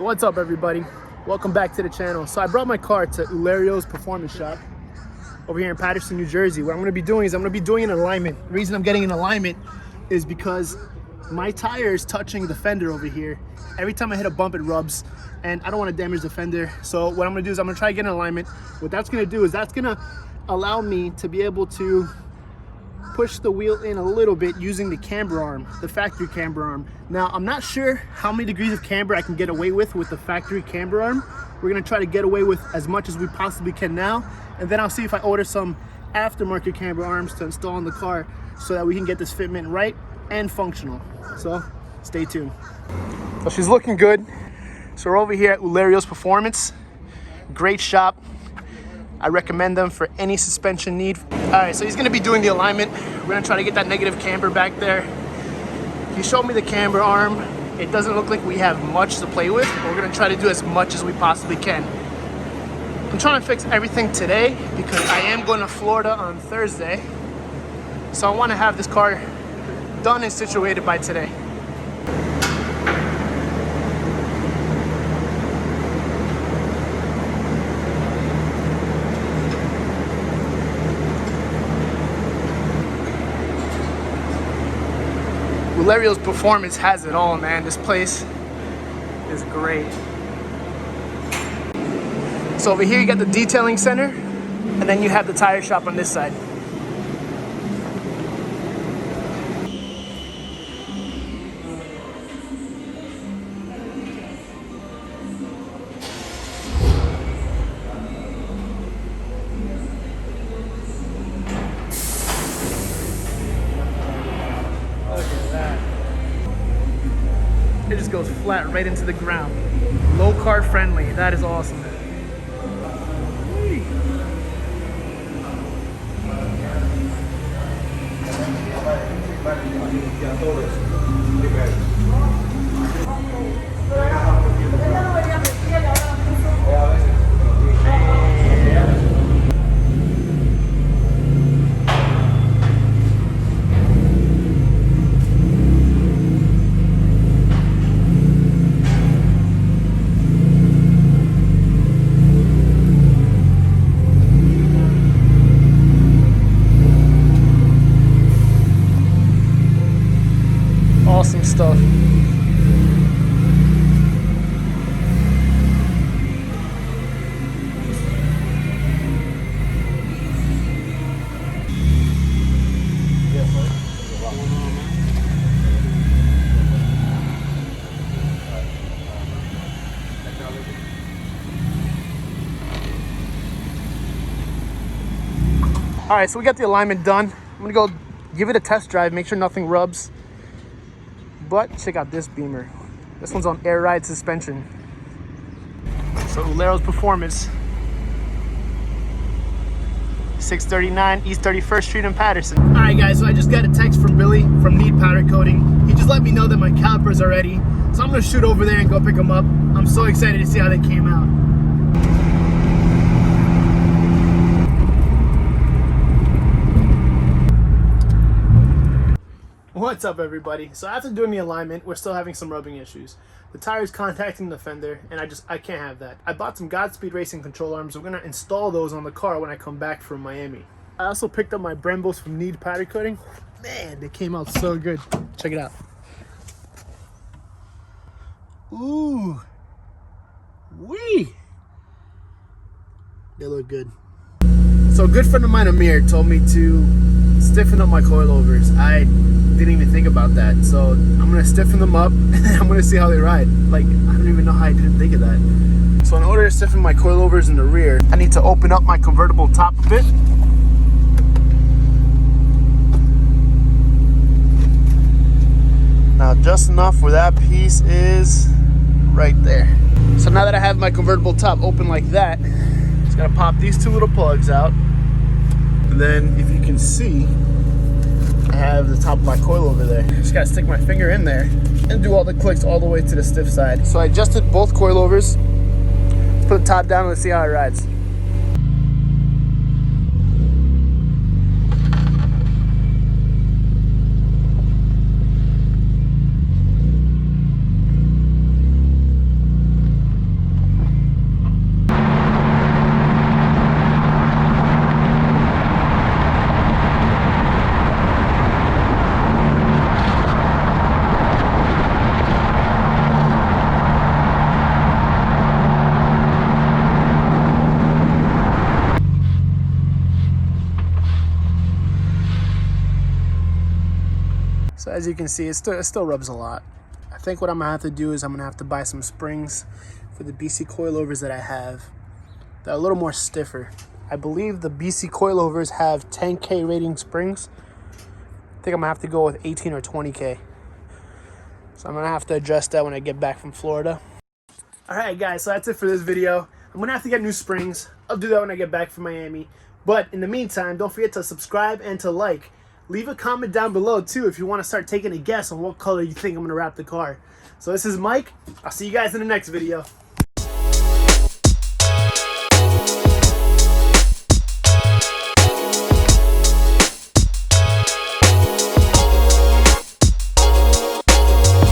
So what's up, everybody? Welcome back to the channel. So I brought my car to Ulerio's Performance Shop over here in Paterson, New Jersey. What I'm going to be doing is I'm going to be doing an alignment. The reason I'm getting an alignment is because my tire is touching the fender over here. Every time I hit a bump, it rubs, and I don't want to damage the fender. So what I'm going to do is I'm going to try to get an alignment. What that's going to do is that's going to allow me to be able to push the wheel in a little bit using the camber arm, the factory camber arm. Now, I'm not sure how many degrees of camber I can get away with the factory camber arm. We're gonna try to get away with as much as we possibly can now, and then I'll see if I order some aftermarket camber arms to install in the car so that we can get this fitment right and functional. So stay tuned. So she's looking good. So we're over here at Ulerio's Performance. Great shop. I recommend them for any suspension need. All right, so he's gonna be doing the alignment. We're gonna try to get that negative camber back there. He showed me the camber arm. It doesn't look like we have much to play with. We're gonna try to do as much as we possibly can. I'm trying to fix everything today because I am going to Florida on Thursday. So I wanna have this car done and situated by today. Ulerio's Performance has it all, man. This place is great. So over here you got the detailing center, and then you have the tire shop on this side. It just goes flat right into the ground. Low car friendly. That is awesome. Awesome stuff. All right, so we got the alignment done. I'm gonna go give it a test drive, make sure nothing rubs. But check out this Beamer. This one's on air ride suspension. So Ulerio's Performance, 639 East 31st Street in Paterson. All right, guys, so I just got a text from Billy from Need Powder Coating. He just let me know that my calipers are ready. So I'm gonna shoot over there and go pick them up. I'm so excited to see how they came out. What's up, everybody? So after doing the alignment, we're still having some rubbing issues. The tire's contacting the fender, and I can't have that. I bought some Godspeed Racing control arms. We're gonna install those on the car when I come back from Miami. I also picked up my Brembos from Need Powder Coating. Man, they came out so good. Check it out. Ooh, wee! They look good. So a good friend of mine, Amir, told me to stiffen up my coilovers. I didn't even think about that. So I'm gonna stiffen them up and I'm gonna see how they ride. Like, I don't even know how I didn't think of that. So in order to stiffen my coilovers in the rear, I need to open up my convertible top a bit. Now just enough where that piece is right there. So now that I have my convertible top open like that, just gotta pop these two little plugs out. And then if you can see, I have the top of my coil over there. Just gotta stick my finger in there and do all the clicks all the way to the stiff side. So I adjusted both coilovers. Let's put the top down and let's see how it rides. So as you can see, it still rubs a lot. I think what I'm gonna have to do is I'm gonna have to buy some springs for the BC coilovers that I have. They're a little more stiffer. I believe the BC coilovers have 10K rating springs. I think I'm gonna have to go with 18 or 20K. So I'm gonna have to adjust that when I get back from Florida. All right, guys, so that's it for this video. I'm gonna have to get new springs. I'll do that when I get back from Miami. But in the meantime, don't forget to subscribe and to like. Leave a comment down below too if you want to start taking a guess on what color you think I'm gonna wrap the car. So this is Mike. I'll see you guys in the next video.